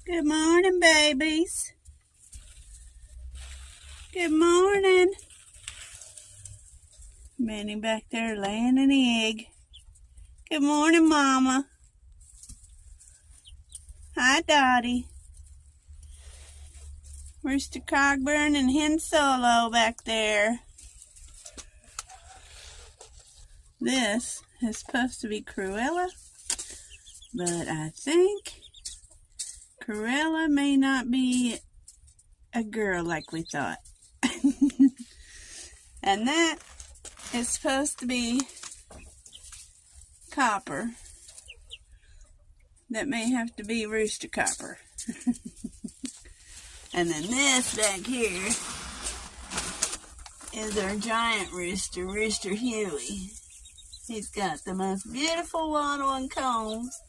Good morning, babies. Good morning. Minnie back there laying an egg. Good morning, Mama. Hi, Dottie. Rooster Cogburn and Hen Solo back there. This is supposed to be Cruella, but I think Cruella may not be a girl like we thought. And that is supposed to be Copper. That may have to be Rooster Copper. And then this back here is our giant rooster, Rooster Huey. He's got the most beautiful wattle and combs